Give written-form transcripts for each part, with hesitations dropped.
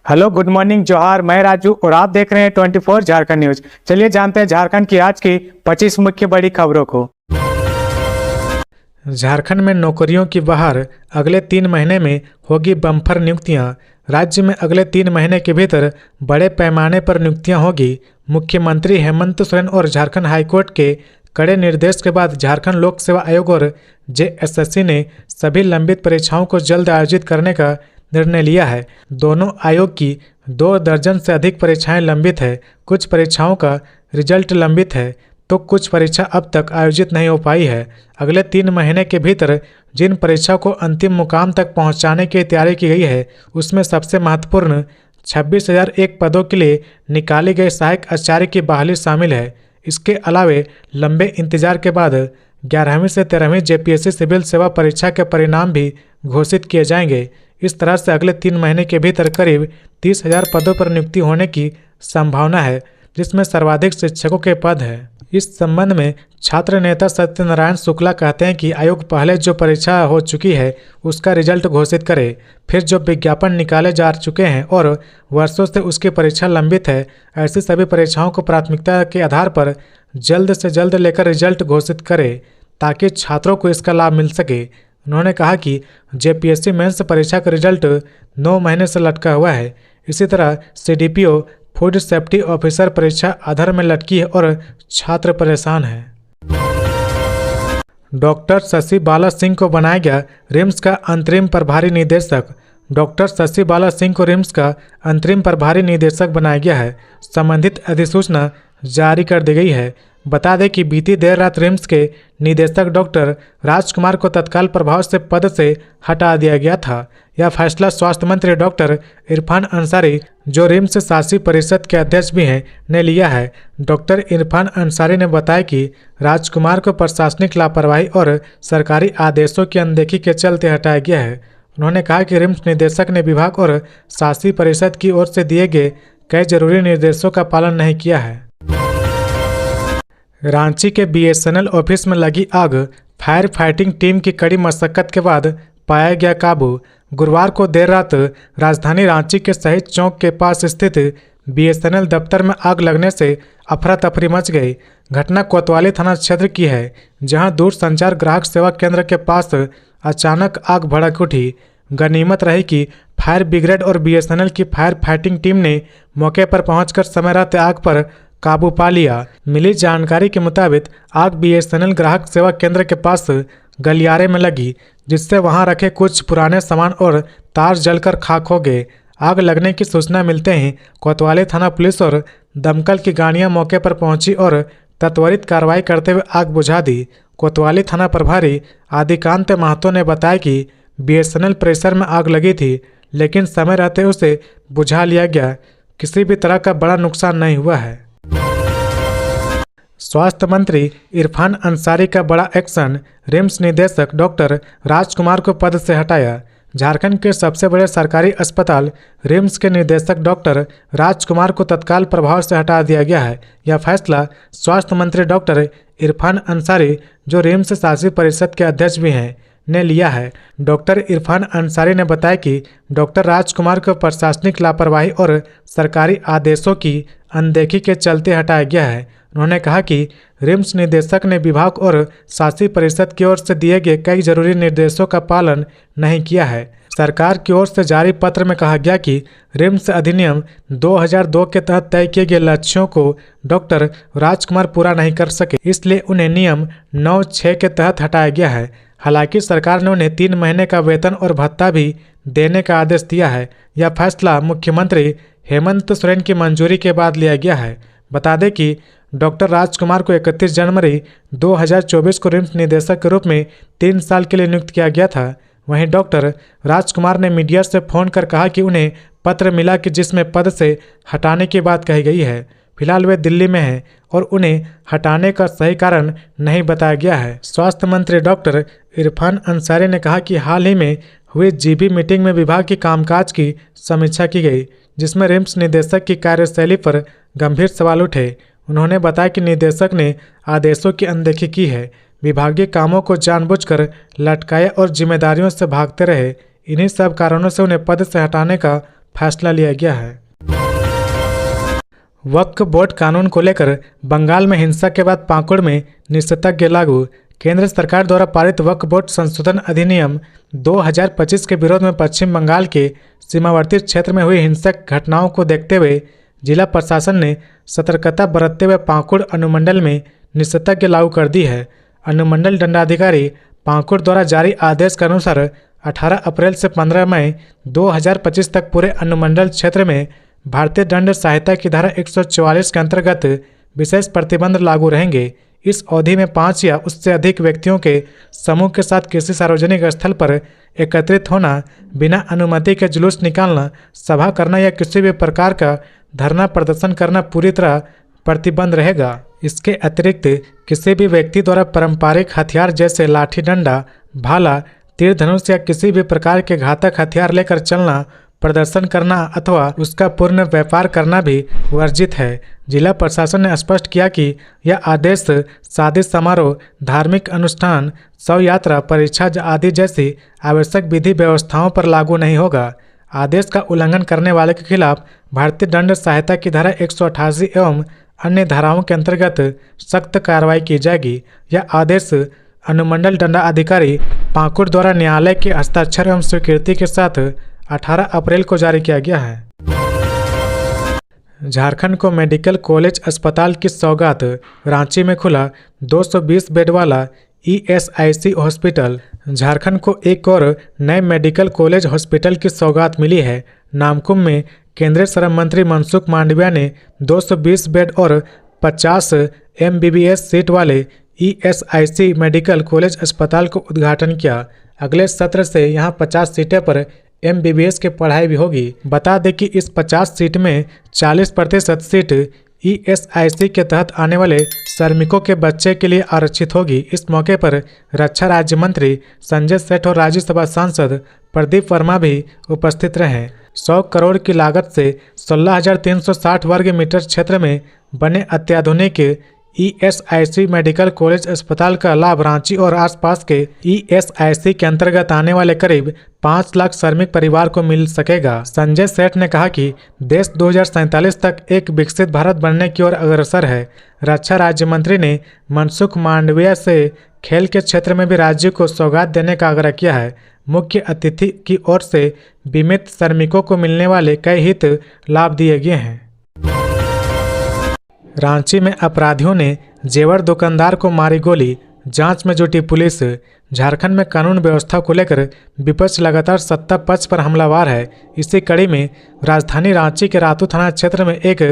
Hello, good morning, जोहार। मैं राजू और आप देख रहे हैं 24 झारखंड न्यूज। चलिए जानते हैं झारखंड की आज की 25 मुख्य बड़ी खबरों को। झारखंड में नौकरियों की बहार, अगले 3 महीने में होगी बम्पर नियुक्तियां। राज्य में अगले 3 महीने के भीतर बड़े पैमाने पर नियुक्तियां होगी। मुख्यमंत्री हेमंत सोरेन और झारखंड हाईकोर्ट के कड़े निर्देश के बाद झारखंड लोक सेवा आयोग और जेएसएससी ने सभी लंबित परीक्षाओं को जल्द आयोजित करने का निर्णय लिया है। दोनों आयोग की 2 दर्जन से अधिक परीक्षाएं लंबित है। कुछ परीक्षाओं का रिजल्ट लंबित है तो कुछ परीक्षा अब तक आयोजित नहीं हो पाई है। अगले 3 महीने के भीतर जिन परीक्षाओं को अंतिम मुकाम तक पहुंचाने की तैयारी की गई है उसमें सबसे महत्वपूर्ण 26,001 पदों के लिए निकाली गई सहायक आचार्य की बहाली शामिल है। इसके अलावे लंबे इंतजार के बाद 11वीं से 13वीं जेपीएससी सिविल सेवा परीक्षा के परिणाम भी घोषित किए जाएंगे। इस तरह से अगले 3 महीने के भीतर करीब 30,000 पदों पर नियुक्ति होने की संभावना है, जिसमें सर्वाधिक शिक्षकों के पद हैं। इस संबंध में छात्र नेता सत्यनारायण शुक्ला कहते हैं कि आयोग पहले जो परीक्षा हो चुकी है उसका रिजल्ट घोषित करे, फिर जो विज्ञापन निकाले जा चुके हैं और वर्षों से उसकी परीक्षा लंबित है, ऐसी सभी परीक्षाओं को प्राथमिकता के आधार पर जल्द से जल्द लेकर रिजल्ट घोषित करे ताकि छात्रों को इसका लाभ मिल सके। उन्होंने कहा कि जेपीएससी मेंस परीक्षा का रिजल्ट 9 महीने से लटका हुआ है। इसी तरह सीडीपीओ फूड सेफ्टी ऑफिसर परीक्षा अधर में लटकी है और छात्र परेशान हैं। डॉक्टर शशि बाला सिंह को बनाया गया रिम्स का अंतरिम प्रभारी निदेशक। डॉक्टर शशि बाला सिंह को रिम्स का अंतरिम प्रभारी निदेशक बनाया गया है। संबंधित अधिसूचना जारी कर दी गई है। बता दें कि बीती देर रात रिम्स के निदेशक डॉक्टर राजकुमार को तत्काल प्रभाव से पद से हटा दिया गया था। यह फैसला स्वास्थ्य मंत्री डॉक्टर इरफान अंसारी, जो रिम्स शासी परिषद के अध्यक्ष भी हैं, ने लिया है। डॉक्टर इरफान अंसारी ने बताया कि राजकुमार को प्रशासनिक लापरवाही और सरकारी आदेशों की अनदेखी के चलते हटाया गया है। उन्होंने कहा कि रिम्स निदेशक ने विभाग और शासी परिषद की ओर से दिए गए कई जरूरी निर्देशों का पालन नहीं किया है। रांची के बीएसएनएल ऑफिस में लगी आग, फायर फाइटिंग टीम की कड़ी मशक्कत के बाद पाया गया काबू। गुरुवार को देर रात राजधानी रांची के शहीद चौक के पास स्थित बीएसएनएल दफ्तर में आग लगने से अफरा तफरी मच गई। घटना कोतवाली थाना क्षेत्र की है, जहां दूरसंचार ग्राहक सेवा केंद्र के पास अचानक आग भड़क उठी। गनीमत रही कि फायर ब्रिगेड और बीएसएनएल की फायर फाइटिंग टीम ने मौके पर पहुंचकर समय रहते आग पर काबू पा लिया। मिली जानकारी के मुताबिक आग बीएसएनएल ग्राहक सेवा केंद्र के पास गलियारे में लगी, जिससे वहां रखे कुछ पुराने सामान और तार जलकर खाक हो गए। आग लगने की सूचना मिलते ही कोतवाली थाना पुलिस और दमकल की गाड़ियां मौके पर पहुंची और त्वरित कार्रवाई करते हुए आग बुझा दी। कोतवाली थाना प्रभारी आदिकांत महतो ने बताया कि बीएसएनएल परिसर में आग लगी थी, लेकिन समय रहते उसे बुझा लिया गया। किसी भी तरह का बड़ा नुकसान नहीं हुआ है। स्वास्थ्य मंत्री इरफान अंसारी का बड़ा एक्शन, रिम्स निदेशक डॉक्टर राजकुमार को पद से हटाया। झारखंड के सबसे बड़े सरकारी अस्पताल रिम्स के निदेशक डॉक्टर राजकुमार को तत्काल प्रभाव से हटा दिया गया है। यह फैसला स्वास्थ्य मंत्री डॉक्टर इरफान अंसारी, जो रिम्स शासी परिषद के अध्यक्ष भी हैं, ने लिया है। डॉक्टर इरफान अंसारी ने बताया कि डॉक्टर राजकुमार को प्रशासनिक लापरवाही और सरकारी आदेशों की अनदेखी के चलते हटाया गया है। उन्होंने कहा कि रिम्स निदेशक ने विभाग और शासी परिषद की ओर से दिए गए कई जरूरी निर्देशों का पालन नहीं किया है। सरकार की ओर से जारी पत्र में कहा गया कि रिम्स अधिनियम 2002 के तहत तय किए गए लक्ष्यों को डॉक्टर राजकुमार पूरा नहीं कर सके, इसलिए उन्हें नियम 9(6) के तहत हटाया गया है। हालांकि सरकार ने उन्हें 3 महीने का वेतन और भत्ता भी देने का आदेश दिया है। यह फैसला मुख्यमंत्री हेमंत सोरेन की मंजूरी के बाद लिया गया है। बता दें कि डॉक्टर राजकुमार को 31 जनवरी 2024 को रिम्स निदेशक के रूप में 3 साल के लिए नियुक्त किया गया था। वहीं डॉक्टर राजकुमार ने मीडिया से फोन कर कहा कि उन्हें पत्र मिला कि जिसमें पद से हटाने की बात कही गई है। फिलहाल वे दिल्ली में हैं और उन्हें हटाने का सही कारण नहीं बताया गया है। स्वास्थ्य मंत्री डॉक्टर इरफान अंसारी ने कहा कि हाल ही में हुई जीबी मीटिंग में विभाग की कामकाज की समीक्षा की गई, जिसमें रिम्स निदेशक की कार्यशैली पर गंभीर सवाल उठे। उन्होंने बताया कि निदेशक ने आदेशों की अनदेखी की है, विभागीय कामों को जानबूझकर लटकाया और जिम्मेदारियों से भागते रहे। इन्हीं सब कारणों से उन्हें पद से हटाने का फैसला लिया गया है। वक्फ बोर्ड कानून को लेकर बंगाल में हिंसा के बाद पाकुड़ में निषेधाज्ञा लागू। केंद्र सरकार द्वारा पारित वक्फ बोर्ड संशोधन अधिनियम 2025 के विरोध में पश्चिम बंगाल के सीमावर्ती क्षेत्र में हुई हिंसक घटनाओं को देखते हुए जिला प्रशासन ने सतर्कता बरतते हुए पाकुड़ अनुमंडल में निषेधाज्ञा लागू कर दी है। अनुमंडल दंडाधिकारी पाकुड़ द्वारा जारी आदेश के अनुसार 18 अप्रैल से 15 मई 2025 तक पूरे अनुमंडल क्षेत्र में भारतीय दंड संहिता की धारा 144 के अंतर्गत विशेष प्रतिबंध लागू रहेंगे। इस अवधि में 5 या उससे अधिक व्यक्तियों के समूह के साथ किसी सार्वजनिक स्थल पर एकत्रित होना, बिना अनुमति के जुलूस निकालना, सभा करना या किसी भी प्रकार का धरना प्रदर्शन करना पूरी तरह प्रतिबंध रहेगा। इसके अतिरिक्त किसी भी व्यक्ति द्वारा पारंपरिक हथियार जैसे लाठी, डंडा, भाला, तीर धनुष या किसी भी प्रकार के घातक हथियार लेकर चलना, प्रदर्शन करना अथवा उसका पूर्ण व्यापार करना भी वर्जित है। जिला प्रशासन ने स्पष्ट किया कि यह आदेश शादी समारोह, धार्मिक अनुष्ठान, शव यात्रा, परीक्षा आदि जैसी आवश्यक विधि व्यवस्थाओं पर लागू नहीं होगा। आदेश का उल्लंघन करने वाले के खिलाफ भारतीय दंड संहिता की धारा 188 एवं अन्य धाराओं के अंतर्गत सख्त कार्रवाई की जाएगी। यह आदेश अनुमंडल दंडाधिकारी पाकुड़ द्वारा न्यायालय के हस्ताक्षर एवं स्वीकृति के साथ 18 अप्रैल को जारी किया गया है। झारखंड को मेडिकल कॉलेज अस्पताल की सौगात। रांची में खुला 220 बेड वाला ESIC हॉस्पिटल। झारखंड को एक और नए मेडिकल कॉलेज हॉस्पिटल की सौगात मिली है। नामकुम में केंद्रीय श्रम मंत्री मनसुख मांडविया ने 220 बेड और 50 MBBS सीट वाले ESIC मेडिकल कॉलेज अस्पताल को उद्घाटन किया। अगले सत्र से यहां 50 सीटें पर MBBS की पढ़ाई भी होगी। बता दें कि इस 50 सीट में 40% सीट ESIC के तहत आने वाले श्रमिकों के बच्चे के लिए आरक्षित होगी। इस मौके पर रक्षा राज्य मंत्री संजय सेठ और राज्यसभा सांसद प्रदीप वर्मा भी उपस्थित रहे। 100 करोड़ की लागत से 16,360 वर्ग मीटर क्षेत्र में बने अत्याधुनिक ESIC मेडिकल कॉलेज अस्पताल का लाभ रांची और आसपास के ESIC के अंतर्गत आने वाले करीब 5 लाख श्रमिक परिवार को मिल सकेगा। संजय सेठ ने कहा कि देश 2047 तक एक विकसित भारत बनने की ओर अग्रसर है। रक्षा राज्य मंत्री ने मनसुख मांडविया से खेल के क्षेत्र में भी राज्य को सौगात देने का आग्रह किया है। मुख्य अतिथि की ओर से बीमित श्रमिकों को मिलने वाले कई हित लाभ दिए गए हैं। रांची में अपराधियों ने जेवर दुकानदार को मारी गोली, जांच में जुटी पुलिस। झारखंड में कानून व्यवस्था को लेकर विपक्ष लगातार सत्ता पक्ष पर हमलावार है। इसी कड़ी में राजधानी रांची के रातू थाना क्षेत्र में एक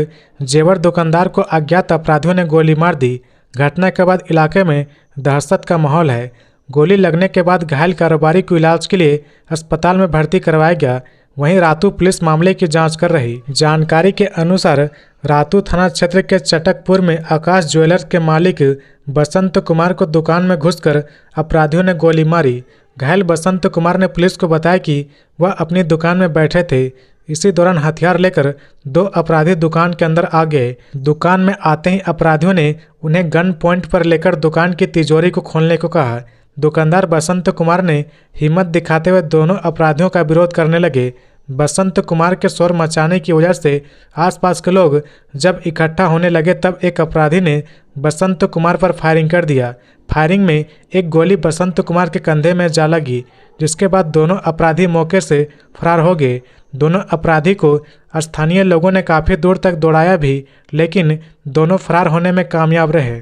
जेवर दुकानदार को अज्ञात अपराधियों ने गोली मार दी। घटना के बाद इलाके में दहशत का माहौल है। गोली लगने के बाद घायल कारोबारी को इलाज के लिए अस्पताल में भर्ती करवाया गया। वहीं रातू पुलिस मामले की जांच कर रही। जानकारी के अनुसार रातू थाना क्षेत्र के चटकपुर में आकाश ज्वेलर्स के मालिक बसंत कुमार को दुकान में घुसकर अपराधियों ने गोली मारी। घायल बसंत कुमार ने पुलिस को बताया कि वह अपनी दुकान में बैठे थे। इसी दौरान हथियार लेकर 2 अपराधी दुकान के अंदर आ गए। दुकान में आते ही अपराधियों ने उन्हें गन पॉइंट पर लेकर दुकान की तिजोरी को खोलने को कहा। दुकानदार बसंत कुमार ने हिम्मत दिखाते हुए दोनों अपराधियों का विरोध करने लगे। बसंत कुमार के शोर मचाने की वजह से आसपास के लोग जब इकट्ठा होने लगे तब एक अपराधी ने बसंत कुमार पर फायरिंग कर दिया। फायरिंग में एक गोली बसंत कुमार के कंधे में जा लगी, जिसके बाद दोनों अपराधी मौके से फरार हो गए। दोनों अपराधी को स्थानीय लोगों ने काफ़ी दूर तक दौड़ाया भी, लेकिन दोनों फरार होने में कामयाब रहे।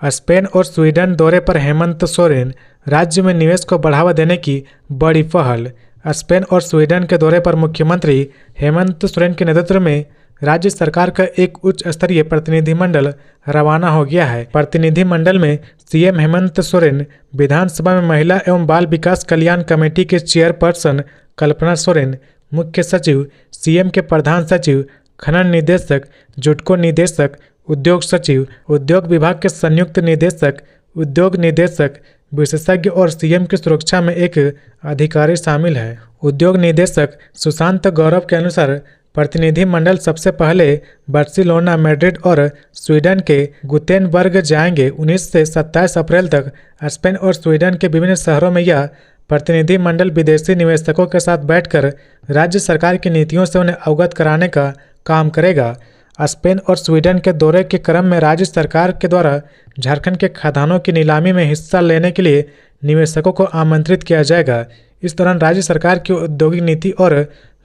स्पेन और स्वीडन दौरे पर हेमंत सोरेन। राज्य में निवेश को बढ़ावा देने की बड़ी पहल। स्पेन और स्वीडन के दौरे पर मुख्यमंत्री हेमंत सोरेन के नेतृत्व में राज्य सरकार का एक उच्च स्तरीय प्रतिनिधिमंडल रवाना हो गया है। प्रतिनिधिमंडल में सीएम हेमंत सोरेन, विधानसभा में महिला एवं बाल विकास कल्याण कमेटी के चेयरपर्सन कल्पना सोरेन, मुख्य सचिव, सीएम के प्रधान सचिव, खनन निदेशक, जुटको निदेशक, उद्योग सचिव, उद्योग विभाग के संयुक्त निदेशक, उद्योग निदेशक, विशेषज्ञ और सीएम की सुरक्षा में एक अधिकारी शामिल है। उद्योग निदेशक सुशांत गौरव के अनुसार प्रतिनिधिमंडल सबसे पहले बार्सिलोना, मैड्रिड और स्वीडन के गुतेनबर्ग जाएंगे। 19 से 27 अप्रैल तक स्पेन और स्वीडन के विभिन्न शहरों में यह प्रतिनिधिमंडल विदेशी निवेशकों के साथ बैठकर राज्य सरकार की नीतियों से उन्हें अवगत कराने का काम करेगा। स्पेन और स्वीडन के दौरे के क्रम में राज्य सरकार के द्वारा झारखंड के खदानों की नीलामी में हिस्सा लेने के लिए निवेशकों को आमंत्रित किया जाएगा। इस दौरान राज्य सरकार की औद्योगिक नीति और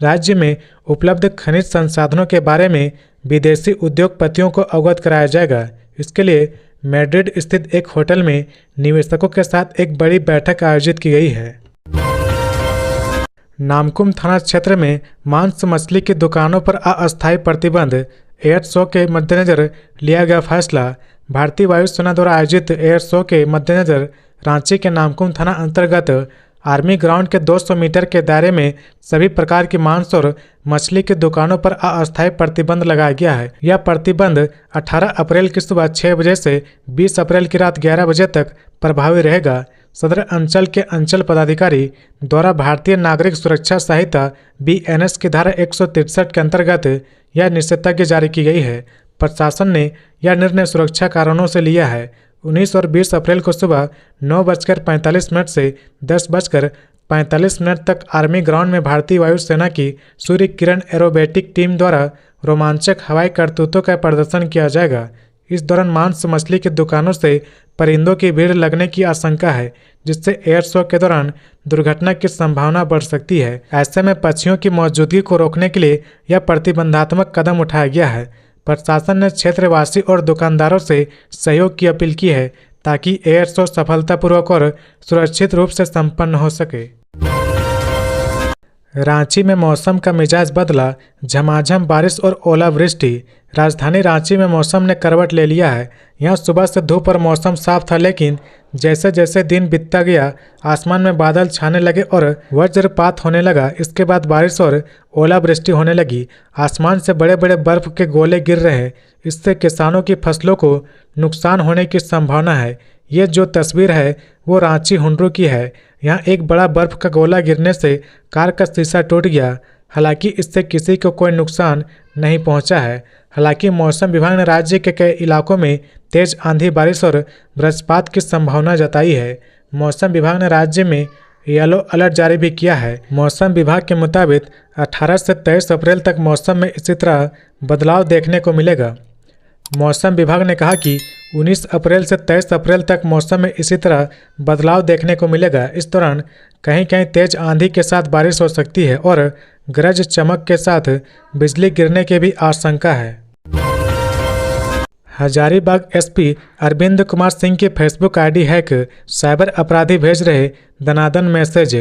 राज्य में उपलब्ध खनिज संसाधनों के बारे में विदेशी उद्योगपतियों को अवगत कराया जाएगा। इसके लिए मैड्रिड स्थित एक होटल में निवेशकों के साथ एक बड़ी बैठक आयोजित की गई है। नामकुम थाना क्षेत्र में मांस मछली की दुकानों पर अस्थायी प्रतिबंध, एयर शो के मद्देनजर लिया गया फैसला। भारतीय वायुसेना द्वारा आयोजित एयर शो के मद्देनजर रांची के नामकुम थाना अंतर्गत आर्मी ग्राउंड के 200 मीटर के दायरे में सभी प्रकार की मांस और मछली की दुकानों पर अस्थायी प्रतिबंध लगाया गया है। यह प्रतिबंध 18 अप्रैल की सुबह 6 बजे से 20 अप्रैल की रात 11 बजे तक प्रभावी रहेगा। सदर अंचल के अंचल पदाधिकारी द्वारा भारतीय नागरिक सुरक्षा संहिता BNS की धारा 163 के अंतर्गत यह निषेधाज्ञा जारी की गई है। प्रशासन ने यह निर्णय सुरक्षा कारणों से लिया है। 19 और 20 अप्रैल को सुबह 9:45 से 10:45 तक आर्मी ग्राउंड में भारतीय वायुसेना की सूर्य किरण एरोबेटिक टीम द्वारा रोमांचक हवाई करतूतों का प्रदर्शन किया जाएगा। इस दौरान मांस मछली की दुकानों से परिंदों की भीड़ लगने की आशंका है, जिससे एयर शो के दौरान दुर्घटना की संभावना बढ़ सकती है। ऐसे में पक्षियों की मौजूदगी को रोकने के लिए यह प्रतिबंधात्मक कदम उठाया गया है। प्रशासन ने क्षेत्रवासी और दुकानदारों से सहयोग की अपील की है ताकि एयर शो सफलतापूर्वक और सुरक्षित रूप से संपन्न हो सके। रांची में मौसम का मिजाज बदला, झमाझम बारिश और ओलावृष्टि। राजधानी रांची में मौसम ने करवट ले लिया है। यहाँ सुबह से धूप और मौसम साफ था, लेकिन जैसे जैसे दिन बीतता गया आसमान में बादल छाने लगे और वज्रपात होने लगा। इसके बाद बारिश और ओलावृष्टि होने लगी। आसमान से बड़े बड़े बर्फ के गोले गिर रहे हैं। इससे किसानों की फसलों को नुकसान होने की संभावना है। ये जो तस्वीर है वो रांची हुंड्रू की है। यहाँ एक बड़ा बर्फ का गोला गिरने से कार का शीशा टूट गया। हालांकि इससे किसी को कोई नुकसान नहीं पहुंचा है। हालांकि मौसम विभाग ने राज्य के कई इलाकों में तेज आंधी, बारिश और वज्रपात की संभावना जताई है। मौसम विभाग ने राज्य में येलो अलर्ट जारी भी किया है। मौसम विभाग के मुताबिक 18 से 23 अप्रैल तक मौसम में इसी तरह बदलाव देखने को मिलेगा। मौसम विभाग ने कहा कि 19 अप्रैल से 23 अप्रैल तक मौसम में इसी तरह बदलाव देखने को मिलेगा। इस दौरान कहीं कहीं तेज आंधी के साथ बारिश हो सकती है और गरज चमक के साथ बिजली गिरने की भी आशंका है। हजारीबाग एसपी अरविंद कुमार सिंह की फेसबुक आईडी हैक, साइबर अपराधी भेज रहे दनादन मैसेज।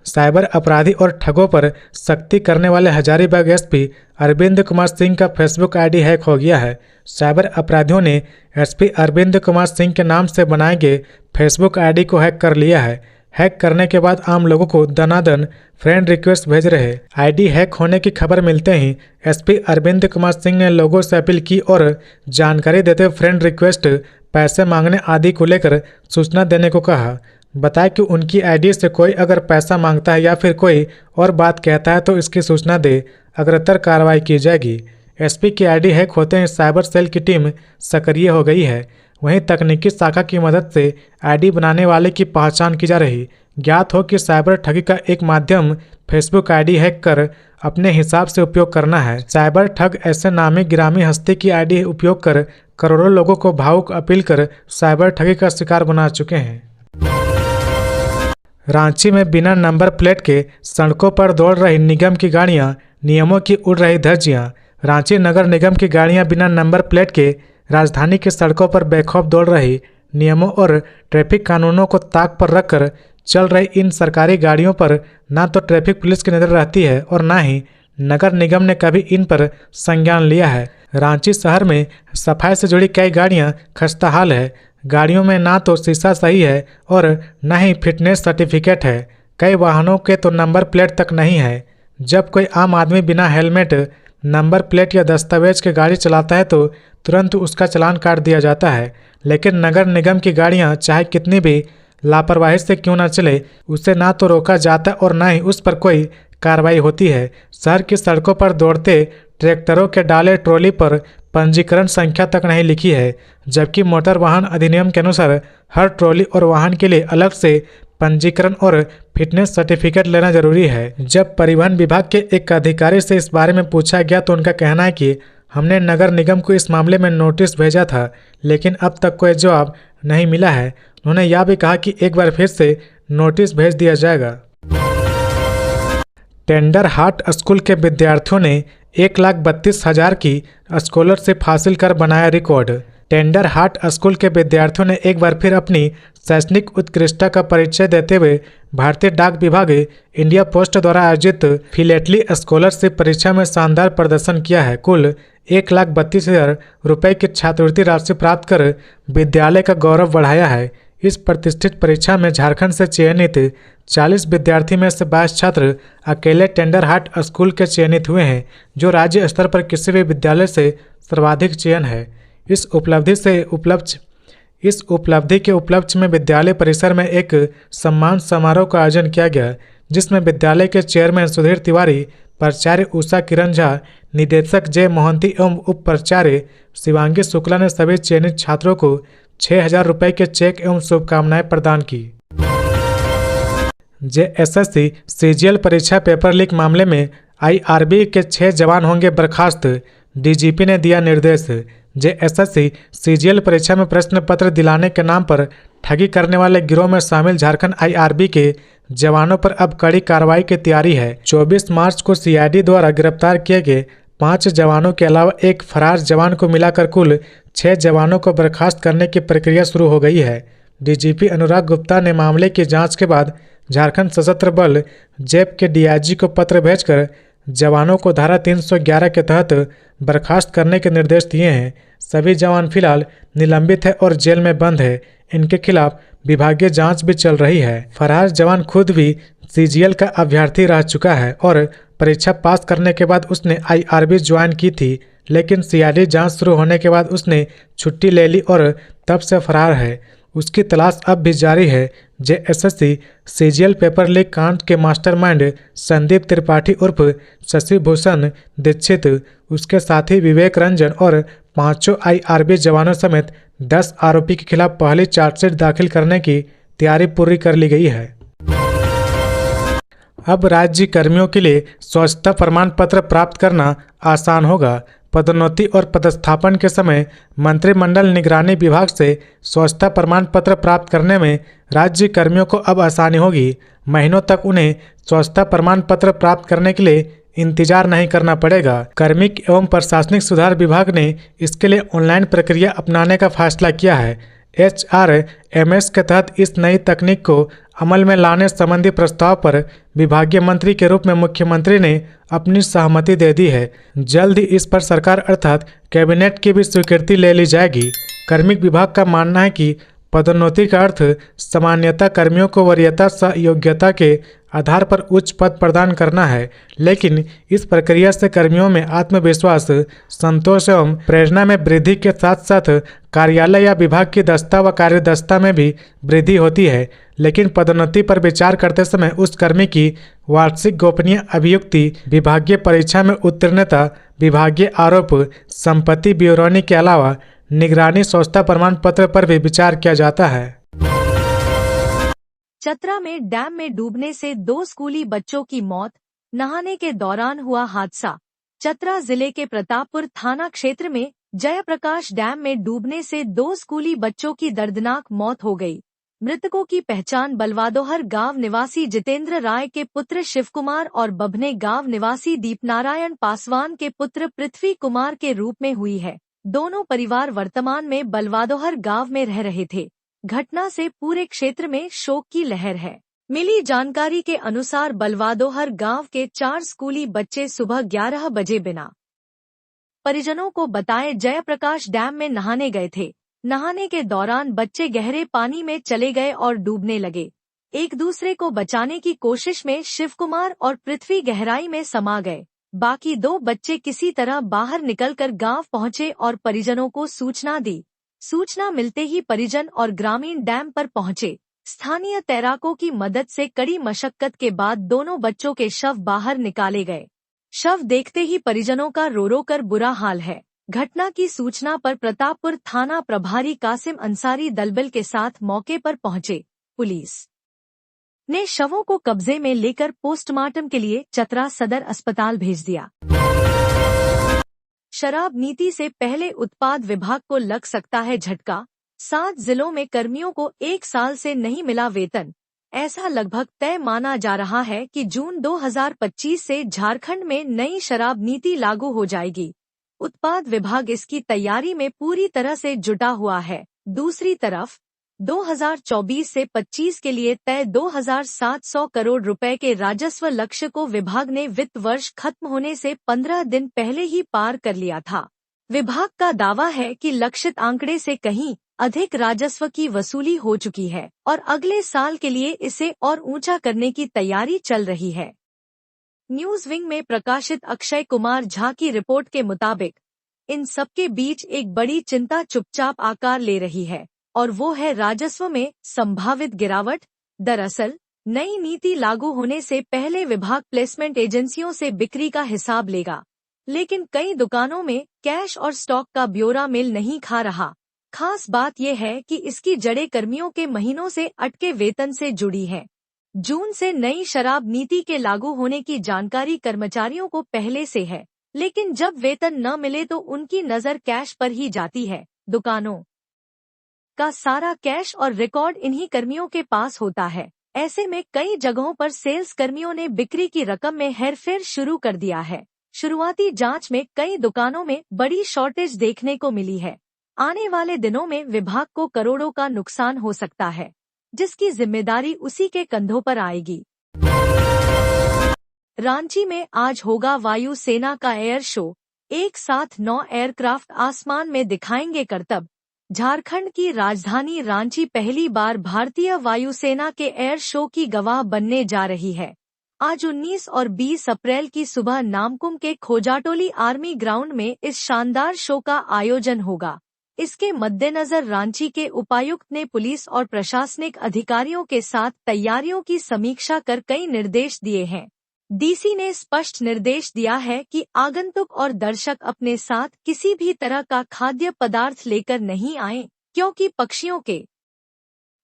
साइबर अपराधी और ठगों पर सख्ती करने वाले हजारीबाग एसपी अरविंद कुमार सिंह का फेसबुक आईडी हैक हो गया है। साइबर अपराधियों ने एसपी अरविंद कुमार सिंह के नाम से बनाए गए फेसबुक आईडी को हैक कर लिया है। हैक करने के बाद आम लोगों को दनादन फ्रेंड रिक्वेस्ट भेज रहे। आईडी हैक होने की खबर मिलते ही एसपी अरविंद कुमार सिंह ने लोगों से अपील की और जानकारी देते हुए फ्रेंड रिक्वेस्ट, पैसे मांगने आदि को लेकर सूचना देने को कहा। बताया कि उनकी आईडी से कोई अगर पैसा मांगता है या फिर कोई और बात कहता है तो इसकी सूचना दे, अग्रतर कार्रवाई की जाएगी। एसपी की आईडी हैक होते ही साइबर सेल की टीम सक्रिय हो गई है। वहीं तकनीकी शाखा की मदद से आईडी बनाने वाले की पहचान की जा रही। ज्ञात हो कि साइबर ठगी का एक माध्यम फेसबुक आईडी हैक कर अपने हिसाब से उपयोग करना है। साइबर ठग ऐसे नामी गिरामी हस्ती की आईडी उपयोग कर करोड़ों लोगों को भावुक अपील कर साइबर ठगी का शिकार बना चुके हैं। रांची में बिना नंबर प्लेट के सड़कों पर दौड़ रही निगम की गाड़ियां, नियमों की उड़ रही धज्जियां। रांची नगर निगम की गाड़ियां बिना नंबर प्लेट के राजधानी की सड़कों पर बेखौफ दौड़ रही। नियमों और ट्रैफिक कानूनों को ताक पर रखकर चल रही इन सरकारी गाड़ियों पर ना तो ट्रैफिक पुलिस की नज़र रहती है और ना ही नगर निगम ने कभी इन पर संज्ञान लिया है। रांची शहर में सफाई से जुड़ी कई गाड़ियां खस्ताहाल है। गाड़ियों में ना तो शीशा सही है और ना ही फिटनेस सर्टिफिकेट है। कई वाहनों के तो नंबर प्लेट तक नहीं है। जब कोई आम आदमी बिना हेलमेट, नंबर प्लेट या दस्तावेज के गाड़ी चलाता है तो तुरंत उसका चालान काट दिया जाता है। लेकिन नगर निगम की गाड़ियां चाहे कितनी भी लापरवाही से क्यों न चले, उसे ना तो रोका जाता और ना ही उस पर कोई कार्रवाई होती है। शहर की सड़कों पर दौड़ते ट्रैक्टरों के डाले ट्रॉली पर पंजीकरण संख्या तक नहीं लिखी है, जबकि मोटर वाहन अधिनियम के अनुसार हर ट्रॉली और वाहन के लिए अलग से पंजीकरण और फिटनेस सर्टिफिकेट लेना जरूरी है। जब परिवहन विभाग के एक अधिकारी से इस बारे में पूछा गया तो उनका कहना है कि हमने नगर निगम को इस मामले में नोटिस भेजा था, लेकिन अब तक कोई जवाब नहीं मिला है। उन्होंने यह भी कहा कि एक बार फिर से नोटिस भेज दिया जाएगा। टेंडर हाट स्कूल के विद्यार्थियों ने 1,32,000 की स्कॉलरशिप हासिल कर बनाया रिकॉर्ड। टेंडर हाट स्कूल के विद्यार्थियों ने एक बार फिर अपनी शैक्षणिक उत्कृष्टता का परिचय देते हुए भारतीय डाक विभाग इंडिया पोस्ट द्वारा आयोजित फिलेटली स्कॉलरशिप परीक्षा में शानदार प्रदर्शन किया है। कुल 1,32,000 रुपये की छात्रवृत्ति राशि प्राप्त कर विद्यालय का गौरव बढ़ाया है। इस प्रतिष्ठित परीक्षा में झारखंड से चयनित 40 विद्यार्थी में से 22 छात्र अकेले टेंडर हाट स्कूल के चयनित हुए हैं, जो राज्य स्तर पर किसी भी विद्यालय से सर्वाधिक चयन है। इस उपलब्धि के उपलक्ष्य में विद्यालय परिसर में एक सम्मान समारोह का आयोजन किया गया, जिसमें विद्यालय के चेयरमैन सुधीर तिवारी, प्राचार्य उषा किरण झा, निदेशक जय मोहंती एवं उप प्राचार्य शिवांगी शुक्ला ने सभी चयनित छात्रों को 6,000 रुपये के चेक एवं शुभकामनाएं प्रदान की। जेएसएससी सीजीएल परीक्षा पेपर लीक मामले में आईआरबी के 6 जवान होंगे बर्खास्त, डीजीपी ने दिया निर्देश। जेएसएससी सीजीएल परीक्षा में प्रश्न पत्र दिलाने के नाम पर ठगी करने वाले गिरोह में शामिल झारखंड आईआरबी के जवानों पर अब कड़ी कार्रवाई की तैयारी है। 24 मार्च को सीआईडी द्वारा गिरफ्तार किए गए 5 जवानों के अलावा एक फरार जवान को मिलाकर कुल 6 जवानों को बर्खास्त करने की प्रक्रिया शुरू हो गई है। डीजीपी अनुराग गुप्ता ने मामले की जांच के बाद झारखंड सशस्त्र बल जैप के डीआईजी को पत्र भेजकर जवानों को धारा 311 के तहत बर्खास्त करने के निर्देश दिए हैं। सभी जवान फिलहाल निलंबित है और जेल में बंद है। इनके खिलाफ विभागीय जांच भी चल रही है। फरार जवान खुद भी सीजीएल का अभ्यर्थी रह चुका है और परीक्षा पास करने के बाद उसने आईआरबी ज्वाइन की थी, लेकिन सीआईडी जांच शुरू होने के बाद उसने छुट्टी ले ली और तब से फरार है। उसकी तलाश अब भी जारी है। जेएसएससी सीजीएल पेपर लीक कांड के मास्टरमाइंड संदीप त्रिपाठी उर्फ शशि भूषण दीक्षित, उसके साथी विवेक रंजन और 5 आईआरबी जवानों समेत 10 आरोपी के खिलाफ पहली चार्जशीट दाखिल करने की तैयारी पूरी कर ली गई है। अब राज्य कर्मियों के लिए स्वच्छता प्रमाण पत्र प्राप्त करना आसान होगा। पदोन्नति और पदस्थापन के समय मंत्रिमंडल निगरानी विभाग से स्वच्छता प्रमाण पत्र प्राप्त करने में राज्य कर्मियों को अब आसानी होगी। महीनों तक उन्हें स्वच्छता प्रमाण पत्र प्राप्त करने के लिए इंतजार नहीं करना पड़ेगा। कार्मिक एवं प्रशासनिक सुधार विभाग ने इसके लिए ऑनलाइन प्रक्रिया अपनाने का फैसला किया है। HRMS के तहत इस नई तकनीक को अमल में लाने संबंधी प्रस्ताव पर विभागीय मंत्री के रूप में मुख्यमंत्री ने अपनी सहमति दे दी है। जल्द ही इस पर सरकार अर्थात कैबिनेट की भी स्वीकृति ले ली जाएगी। कार्मिक विभाग का मानना है कि पदोन्नति का अर्थ सामान्यतः कर्मियों को वरीयता सह योग्यता के आधार पर उच्च पद प्रदान करना है, लेकिन इस प्रक्रिया से कर्मियों में आत्मविश्वास, संतोष एवं प्रेरणा में वृद्धि के साथ साथ कार्यालय या विभाग की दक्षता व कार्यदक्षता में भी वृद्धि होती है। लेकिन पदोन्नति पर विचार करते समय उस कर्मी की वार्षिक गोपनीय अभियुक्ति, विभागीय परीक्षा में उत्तीर्णता, विभागीय आरोप, संपत्ति ब्यूरोनी के अलावा निगरानी स्वच्छता प्रमाण पत्र पर भी विचार किया जाता है। चतरा में डैम में डूबने से 2 स्कूली बच्चों की मौत, नहाने के दौरान हुआ हादसा। चतरा जिले के प्रतापपुर थाना क्षेत्र में जयप्रकाश डैम में डूबने से 2 स्कूली बच्चों की दर्दनाक मौत हो गई। मृतकों की पहचान बलवादोहर गांव निवासी जितेंद्र राय के पुत्र शिवकुमार और बभने गांव निवासी दीपनारायण पासवान के पुत्र पृथ्वी कुमार के रूप में हुई है। दोनों परिवार वर्तमान में बलवादोहर गांव में रह रहे थे। घटना से पूरे क्षेत्र में शोक की लहर है। मिली जानकारी के अनुसार बलवादोहर गांव के 4 स्कूली बच्चे सुबह 11 बजे बिना परिजनों को बताए जयप्रकाश डैम में नहाने गए थे। नहाने के दौरान बच्चे गहरे पानी में चले गए और डूबने लगे। एक दूसरे को बचाने की कोशिश में शिवकुमार और पृथ्वी गहराई में समा गए। बाकी 2 बच्चे किसी तरह बाहर निकलकर गांव पहुंचे और परिजनों को सूचना दी। सूचना मिलते ही परिजन और ग्रामीण डैम पर पहुंचे। स्थानीय तैराकों की मदद से कड़ी मशक्कत के बाद दोनों बच्चों के शव बाहर निकाले गए। शव देखते ही परिजनों का रो रो कर बुरा हाल है। घटना की सूचना पर प्रतापपुर थाना प्रभारी कासिम अंसारी दलबल के साथ मौके पर पहुंचे। पुलिस ने शवों को कब्जे में लेकर पोस्टमार्टम के लिए चतरा सदर अस्पताल भेज दिया। शराब नीति से पहले उत्पाद विभाग को लग सकता है झटका। 7 जिलों में कर्मियों को 1 साल से नहीं मिला वेतन। ऐसा लगभग तय माना जा रहा है कि जून 2025 से झारखंड में नई शराब नीति लागू हो जाएगी। उत्पाद विभाग इसकी तैयारी में पूरी तरह से जुटा हुआ है। दूसरी तरफ 2024 से 25 के लिए तय 2700 करोड़ रुपए के राजस्व लक्ष्य को विभाग ने वित्त वर्ष खत्म होने से 15 दिन पहले ही पार कर लिया था। विभाग का दावा है कि लक्षित आंकड़े से कहीं अधिक राजस्व की वसूली हो चुकी है और अगले साल के लिए इसे और ऊंचा करने की तैयारी चल रही है। न्यूज विंग में प्रकाशित अक्षय कुमार झा की रिपोर्ट के मुताबिक इन सबके बीच एक बड़ी चिंता चुपचाप आकार ले रही है और वो है राजस्व में संभावित गिरावट। दरअसल नई नीति लागू होने से पहले विभाग प्लेसमेंट एजेंसियों से बिक्री का हिसाब लेगा, लेकिन कई दुकानों में कैश और स्टॉक का ब्यौरा मेल नहीं खा रहा। खास बात यह है कि इसकी जड़ें कर्मियों के महीनों से अटके वेतन से जुड़ी हैं। जून से नई शराब नीति के लागू होने की जानकारी कर्मचारियों को पहले से है, लेकिन जब वेतन न मिले तो उनकी नजर कैश पर ही जाती है। दुकानों का सारा कैश और रिकॉर्ड इन्हीं कर्मियों के पास होता है। ऐसे में कई जगहों पर सेल्स कर्मियों ने बिक्री की रकम में हेरफेर शुरू कर दिया है। शुरुआती जांच में कई दुकानों में बड़ी शॉर्टेज देखने को मिली है। आने वाले दिनों में विभाग को करोड़ों का नुकसान हो सकता है, जिसकी जिम्मेदारी उसी के कंधों पर आएगी। रांची में आज होगा वायु सेना का एयर शो। एक साथ 9 एयरक्राफ्ट आसमान में दिखाएंगे करतब। झारखंड की राजधानी रांची पहली बार भारतीय वायुसेना के एयर शो की गवाह बनने जा रही है। आज 19 और 20 अप्रैल की सुबह नामकुम के खोजाटोली आर्मी ग्राउंड में इस शानदार शो का आयोजन होगा। इसके मद्देनजर रांची के उपायुक्त ने पुलिस और प्रशासनिक अधिकारियों के साथ तैयारियों की समीक्षा कर कई निर्देश दिए हैं। डीसी ने स्पष्ट निर्देश दिया है कि आगंतुक और दर्शक अपने साथ किसी भी तरह का खाद्य पदार्थ लेकर नहीं आएं, क्योंकि पक्षियों के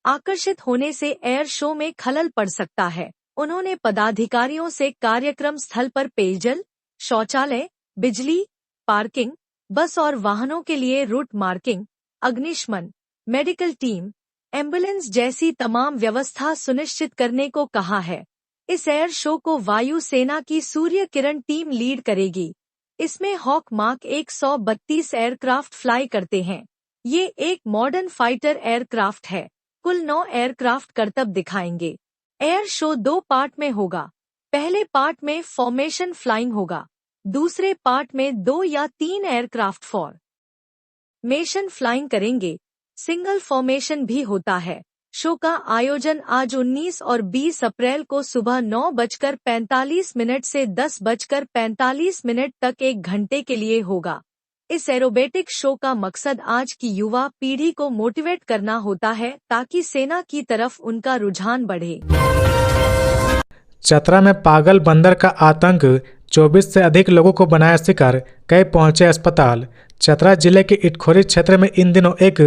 आकर्षित होने से एयर शो में खलल पड़ सकता है। उन्होंने पदाधिकारियों से कार्यक्रम स्थल पर पेयजल, शौचालय, बिजली, पार्किंग, बस और वाहनों के लिए रूट मार्किंग, अग्निशमन, मेडिकल टीम, एम्बुलेंस जैसी तमाम व्यवस्था सुनिश्चित करने को कहा है। इस एयर शो को वायु सेना की सूर्य किरण टीम लीड करेगी। इसमें हॉक मार्क 132 एयरक्राफ्ट फ्लाई करते हैं। ये एक मॉडर्न फाइटर एयरक्राफ्ट है। कुल 9 एयरक्राफ्ट करतब दिखाएंगे। एयर शो 2 पार्ट में होगा। पहले पार्ट में फॉर्मेशन फ्लाइंग होगा। दूसरे पार्ट में 2 या 3 एयरक्राफ्ट फॉर्मेशन फ्लाइंग करेंगे। सिंगल फॉर्मेशन भी होता है। शो का आयोजन आज 19 और 20 अप्रैल को सुबह 9:45 से 10:45 तक 1 घंटे के लिए होगा। इस एरोबेटिक शो का मकसद आज की युवा पीढ़ी को मोटिवेट करना होता है, ताकि सेना की तरफ उनका रुझान बढ़े। चतरा में पागल बंदर का आतंक, 24 से अधिक लोगों को बनाया शिकार, कई पहुंचे अस्पताल। चतरा जिले के इटखोरी क्षेत्र में इन दिनों एक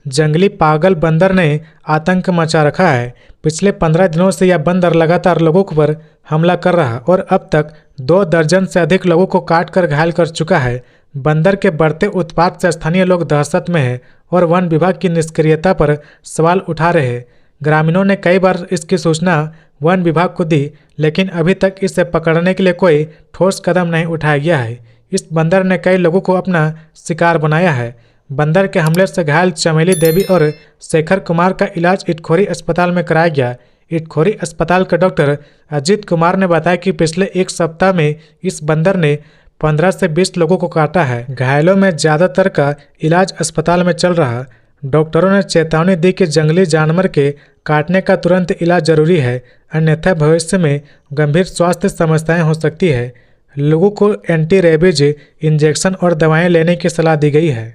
जंगली पागल बंदर ने आतंक मचा रखा है। पिछले 15 दिनों से यह बंदर लगातार लोगों पर हमला कर रहा और अब तक 2 दर्जन से अधिक लोगों को काट कर घायल कर चुका है। बंदर के बढ़ते उत्पात से स्थानीय लोग दहशत में हैं और वन विभाग की निष्क्रियता पर सवाल उठा रहे हैं। ग्रामीणों ने कई बार इसकी सूचना वन विभाग को दी, लेकिन अभी तक इसे पकड़ने के लिए कोई ठोस कदम नहीं उठाया गया है। इस बंदर ने कई लोगों को अपना शिकार बनाया है। बंदर के हमले से घायल चमेली देवी और शेखर कुमार का इलाज इटखोरी अस्पताल में कराया गया। इटखोरी अस्पताल के डॉक्टर अजीत कुमार ने बताया कि पिछले 1 सप्ताह में इस बंदर ने 15 से 20 लोगों को काटा है। घायलों में ज़्यादातर का इलाज अस्पताल में चल रहा। डॉक्टरों ने चेतावनी दी कि जंगली जानवर के काटने का तुरंत इलाज जरूरी है, अन्यथा भविष्य में गंभीर स्वास्थ्य समस्याएं हो सकती है। लोगों को एंटी रेबीज इंजेक्शन और दवाएं लेने की सलाह दी गई है।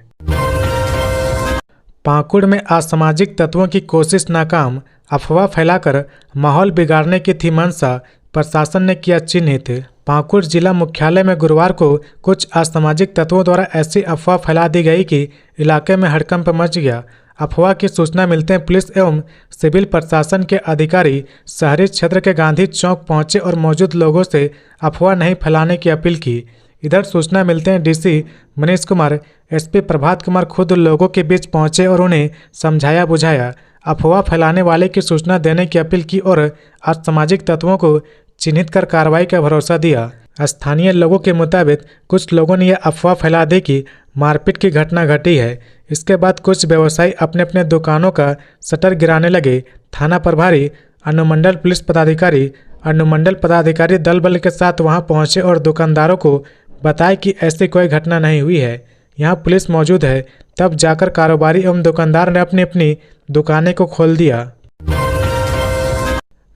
पाकुड़ में असामाजिक तत्वों की कोशिश नाकाम, अफवाह फैलाकर माहौल बिगाड़ने की थी मंशा, प्रशासन ने किया चिन्हित। पाकुड़ जिला मुख्यालय में गुरुवार को कुछ असामाजिक तत्वों द्वारा ऐसी अफवाह फैला दी गई कि इलाके में हड़कंप मच गया। अफवाह की सूचना मिलते हैं पुलिस एवं सिविल प्रशासन के अधिकारी शहरी क्षेत्र के गांधी चौक पहुंचे और मौजूद लोगों से अफवाह नहीं फैलाने की अपील की। इधर सूचना मिलते हैं डीसी मनीष कुमार, एसपी प्रभात कुमार खुद लोगों के बीच पहुंचे और उन्हें समझाया बुझाया, अफवाह फैलाने वाले की सूचना देने की अपील की और असामाजिक तत्वों को चिन्हित कर कार्रवाई का भरोसा दिया। स्थानीय लोगों के मुताबिक कुछ लोगों ने यह अफवाह फैला दी कि मारपीट की घटना घटी है। इसके बाद कुछ व्यवसायी अपने अपने दुकानों का शटर गिराने लगे। थाना प्रभारी, अनुमंडल पुलिस पदाधिकारी, अनुमंडल पदाधिकारी दल बल के साथ वहां पहुंचे और दुकानदारों को बताया कि ऐसी कोई घटना नहीं हुई है, यहां पुलिस मौजूद है। तब जाकर कारोबारी एवं दुकानदार ने अपनी अपनी दुकानें को खोल दिया।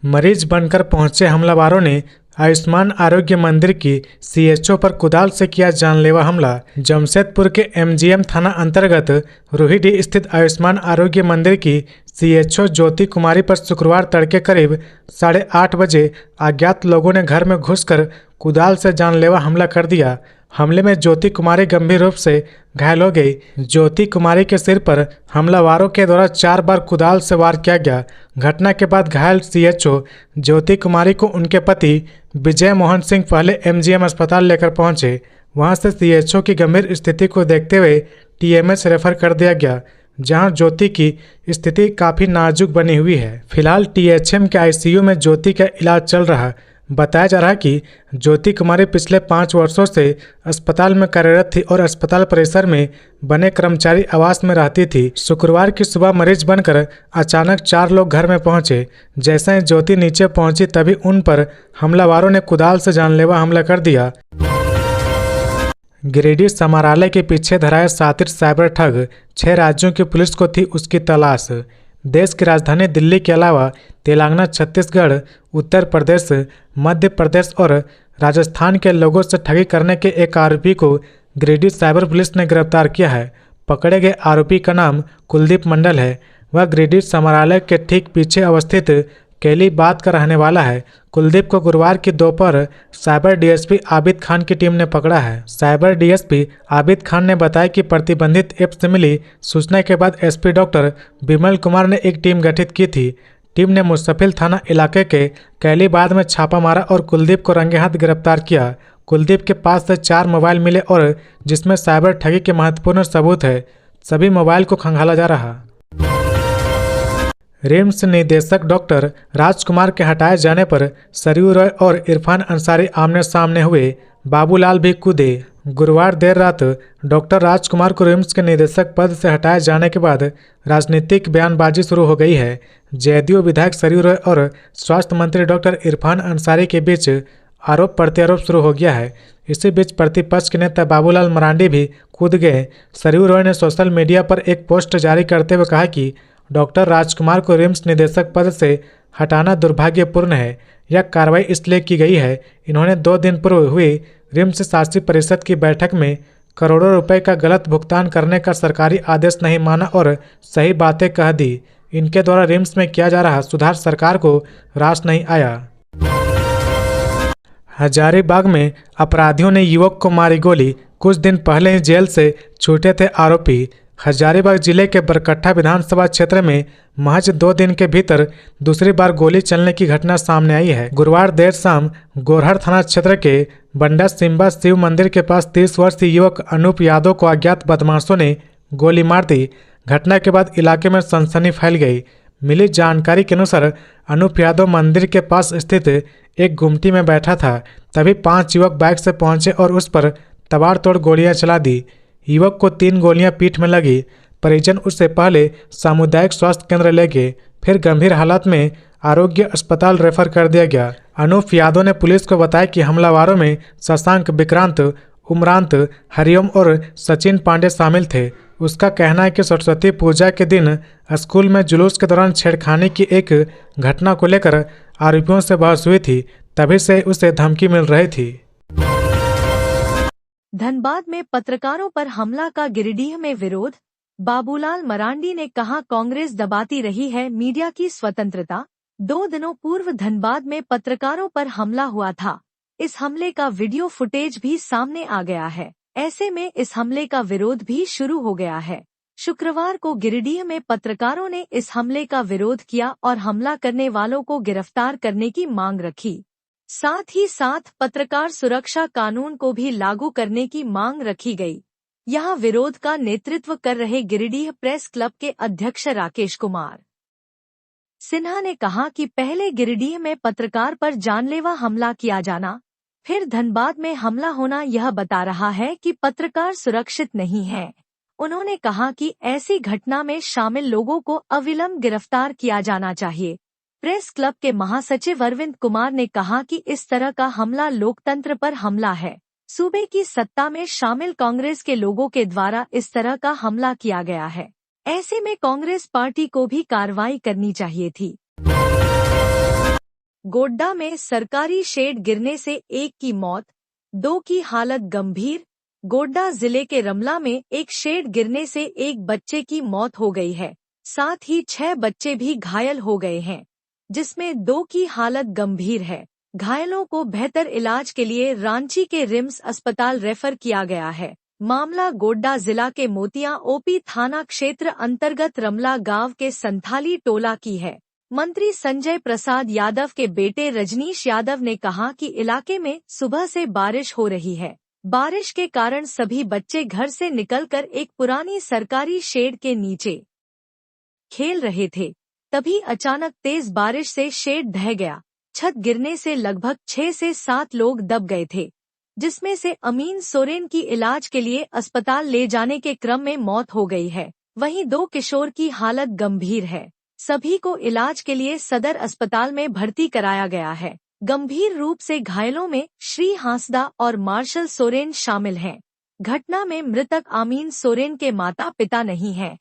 मरीज बनकर पहुंचे हमलावरों ने आयुष्मान आरोग्य मंदिर की सीएचओ पर कुदाल से किया जानलेवा हमला। जमशेदपुर के एमजीएम थाना अंतर्गत रोहिडी स्थित आयुष्मान आरोग्य मंदिर की सीएचओ ज्योति कुमारी पर शुक्रवार तड़के करीब 8:30 बजे अज्ञात लोगों ने घर में घुसकर कुदाल से जानलेवा हमला कर दिया। हमले में ज्योति कुमारी गंभीर रूप से घायल हो गई। ज्योति कुमारी के सिर पर हमलावरों के द्वारा 4 बार कुदाल से वार किया गया। घटना के बाद घायल सीएचओ ज्योति कुमारी को उनके पति विजय मोहन सिंह पहले एमजीएम अस्पताल लेकर पहुंचे। वहां से सीएचओ की गंभीर स्थिति को देखते हुए टीएमएच रेफर कर दिया गया, जहां ज्योति की स्थिति काफ़ी नाजुक बनी हुई है। फिलहाल टीएचएम के आईसीयू में ज्योति का इलाज चल रहा। बताया जा रहा है कि ज्योति कुमारी पिछले 5 वर्षों से अस्पताल में कार्यरत थी और अस्पताल परिसर में बने कर्मचारी आवास में रहती थी। शुक्रवार की सुबह मरीज बनकर अचानक 4 लोग घर में पहुंचे। जैसे ही ज्योति नीचे पहुंची तभी उन पर हमलावरों ने कुदाल से जानलेवा हमला कर दिया। गिरिडीह समाहरणालय के पीछे धराया शातिर साइबर ठग, 6 राज्यों की पुलिस को थी उसकी तलाश। देश की राजधानी दिल्ली के अलावा तेलंगाना, छत्तीसगढ़, उत्तर प्रदेश, मध्य प्रदेश और राजस्थान के लोगों से ठगी करने के एक आरोपी को गिरिडीह साइबर पुलिस ने गिरफ्तार किया है। पकड़े गए आरोपी का नाम कुलदीप मंडल है। वह गिरिडीह समाहरणालय के ठीक पीछे अवस्थित केलीबाद का रहने वाला है। कुलदीप को गुरुवार की दोपहर साइबर डीएसपी आबिद खान की टीम ने पकड़ा है। साइबर डीएसपी आबिद खान ने बताया कि प्रतिबंधित ऐप से मिली सूचना के बाद एसपी डॉक्टर विमल कुमार ने एक टीम गठित की थी। टीम ने मुस्तफिल थाना इलाके के कैलीबाद में छापा मारा और कुलदीप को रंगे हाथ गिरफ्तार किया। कुलदीप के पास से 4 मोबाइल मिले और जिसमें साइबर ठगी के महत्वपूर्ण सबूत है। सभी मोबाइल को खंगाला जा रहा। रिम्स निदेशक डॉक्टर राजकुमार के हटाए जाने पर सरयू रॉय और इरफान अंसारी आमने सामने हुए। बाबूलाल भी कूदे। गुरुवार देर रात डॉक्टर राजकुमार को रिम्स के निदेशक पद से हटाए जाने के बाद राजनीतिक बयानबाजी शुरू हो गई है। जदयू विधायक सरयू रॉय और स्वास्थ्य मंत्री डॉक्टर इरफान अंसारी के बीच आरोप प्रत्यारोप शुरू हो गया है। इसी बीच प्रतिपक्ष के नेता बाबूलाल मरांडी भी कूद गए। सरयू रॉय ने सोशल मीडिया पर एक पोस्ट जारी करते हुए कहा कि डॉक्टर राजकुमार को रिम्स निदेशक पद से हटाना दुर्भाग्यपूर्ण है। यह कार्रवाई इसलिए की गई है, इन्होंने 2 दिन पूर्व हुई रिम्स शासी परिषद की बैठक में करोड़ों रुपए का गलत भुगतान करने का सरकारी आदेश नहीं माना और सही बातें कह दी। इनके द्वारा रिम्स में किया जा रहा सुधार सरकार को रास नहीं आया। हजारीबाग में अपराधियों ने युवक को मारी गोली। कुछ दिन पहले ही जेल से छूटे थे आरोपी। हजारीबाग जिले के बरकट्ठा विधानसभा क्षेत्र में महज 2 दिन के भीतर दूसरी बार गोली चलने की घटना सामने आई है। गुरुवार देर शाम गोरहर थाना क्षेत्र के बंडा सिम्बा शिव मंदिर के पास 30 वर्षीय युवक अनूप यादव को अज्ञात बदमाशों ने गोली मार दी। घटना के बाद इलाके में सनसनी फैल गई। मिली जानकारी के अनुसार अनूप यादव मंदिर के पास स्थित एक गुमटी में बैठा था। तभी 5 युवक बाइक से पहुंचे और उस पर तबाड़तोड़ गोलियां चला दी। युवक को 3 गोलियां पीठ में लगी। परिजन उससे पहले सामुदायिक स्वास्थ्य केंद्र ले गए, फिर गंभीर हालत में आरोग्य अस्पताल रेफर कर दिया गया। अनूप यादव ने पुलिस को बताया कि हमलावरों में शशांक, विक्रांत, उमरांत, हरिओम और सचिन पांडे शामिल थे। उसका कहना है कि सरस्वती पूजा के दिन स्कूल में जुलूस के दौरान छेड़खानी की एक घटना को लेकर आरोपियों से बहस हुई थी, तभी से उसे धमकी मिल रही थी। धनबाद में पत्रकारों पर हमला का गिरिडीह में विरोध। बाबूलाल मरांडी ने कहा, कांग्रेस दबाती रही है मीडिया की स्वतंत्रता। 2 दिनों पूर्व धनबाद में पत्रकारों पर हमला हुआ था। इस हमले का वीडियो फुटेज भी सामने आ गया है। ऐसे में इस हमले का विरोध भी शुरू हो गया है। शुक्रवार को गिरिडीह में पत्रकारों ने इस हमले का विरोध किया और हमला करने वालों को गिरफ्तार करने की मांग रखी। साथ ही साथ पत्रकार सुरक्षा कानून को भी लागू करने की मांग रखी गई। यहां विरोध का नेतृत्व कर रहे गिरिडीह प्रेस क्लब के अध्यक्ष राकेश कुमार सिन्हा ने कहा कि पहले गिरिडीह में पत्रकार पर जानलेवा हमला किया जाना, फिर धनबाद में हमला होना यह बता रहा है कि पत्रकार सुरक्षित नहीं है। उन्होंने कहा कि ऐसी घटना में शामिल लोगों को अविलंब गिरफ्तार किया जाना चाहिए। प्रेस क्लब के महासचिव अरविंद कुमार ने कहा कि इस तरह का हमला लोकतंत्र पर हमला है। सूबे की सत्ता में शामिल कांग्रेस के लोगों के द्वारा इस तरह का हमला किया गया है। ऐसे में कांग्रेस पार्टी को भी कार्रवाई करनी चाहिए थी। गोड्डा में सरकारी शेड गिरने से एक की मौत, 2 की हालत गंभीर। गोड्डा जिले के रमला में एक शेड गिरने से एक बच्चे की मौत हो गई है, साथ ही 6 बच्चे भी घायल हो गए हैं, जिसमें 2 की हालत गंभीर है। घायलों को बेहतर इलाज के लिए रांची के रिम्स अस्पताल रेफर किया गया है। मामला गोड्डा जिला के मोतिया ओपी थाना क्षेत्र अंतर्गत रमला गांव के संथाली टोला की है। मंत्री संजय प्रसाद यादव के बेटे रजनीश यादव ने कहा कि इलाके में सुबह से बारिश हो रही है। बारिश के कारण सभी बच्चे घर से निकलकर एक पुरानी सरकारी शेड के नीचे खेल रहे थे। तभी अचानक तेज बारिश से शेड ढह गया। छत गिरने से लगभग 6 से 7 लोग दब गए थे, जिसमें से अमीन सोरेन की इलाज के लिए अस्पताल ले जाने के क्रम में मौत हो गई है। वहीं 2 किशोर की हालत गंभीर है। सभी को इलाज के लिए सदर अस्पताल में भर्ती कराया गया है। गंभीर रूप से घायलों में श्री हांसदा और मार्शल सोरेन शामिल हैं। घटना में मृतक आमीन सोरेन के माता पिता नहीं हैं।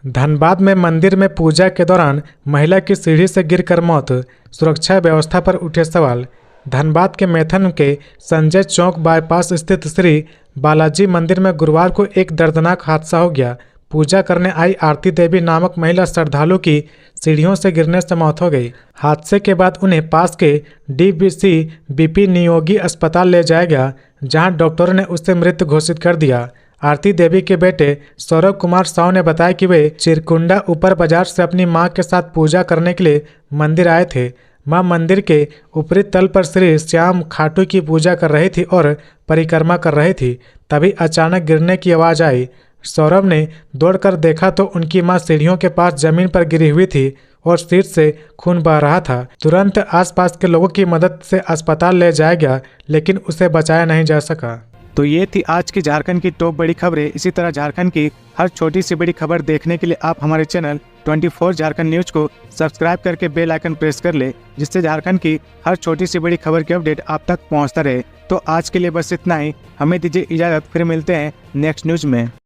धनबाद में मंदिर में पूजा के दौरान महिला की सीढ़ी से गिरकर मौत, सुरक्षा व्यवस्था पर उठे सवाल। धनबाद के मैथन के संजय चौक बाईपास स्थित श्री बालाजी मंदिर में गुरुवार को एक दर्दनाक हादसा हो गया। पूजा करने आई आरती देवी नामक महिला श्रद्धालु की सीढ़ियों से गिरने से मौत हो गई। हादसे के बाद उन्हें पास के डीबीसी बीपी नियोगी अस्पताल ले जाया गया, जहां डॉक्टरों ने उसे मृत घोषित कर दिया। आरती देवी के बेटे सौरभ कुमार साव ने बताया कि वे चिरकुंडा ऊपर बाजार से अपनी मां के साथ पूजा करने के लिए मंदिर आए थे। मां मंदिर के ऊपरी तल पर श्री श्याम खाटू की पूजा कर रही थी और परिक्रमा कर रही थी। तभी अचानक गिरने की आवाज़ आई। सौरभ ने दौड़कर देखा तो उनकी मां सीढ़ियों के पास जमीन पर गिरी हुई थी और सिर से खून बह रहा था। तुरंत आसपास के लोगों की मदद से अस्पताल ले जाया गया, लेकिन उसे बचाया नहीं जा सका। तो ये थी आज की झारखंड की टॉप बड़ी खबरें। इसी तरह झारखंड की हर छोटी सी बड़ी खबर देखने के लिए आप हमारे चैनल 24 झारखंड न्यूज को सब्सक्राइब करके बेल आइकन प्रेस कर ले, जिससे झारखंड की हर छोटी सी बड़ी खबर की अपडेट आप तक पहुंचता रहे। तो आज के लिए बस इतना ही। हमें दीजिए इजाजत, फिर मिलते हैं नेक्स्ट न्यूज में।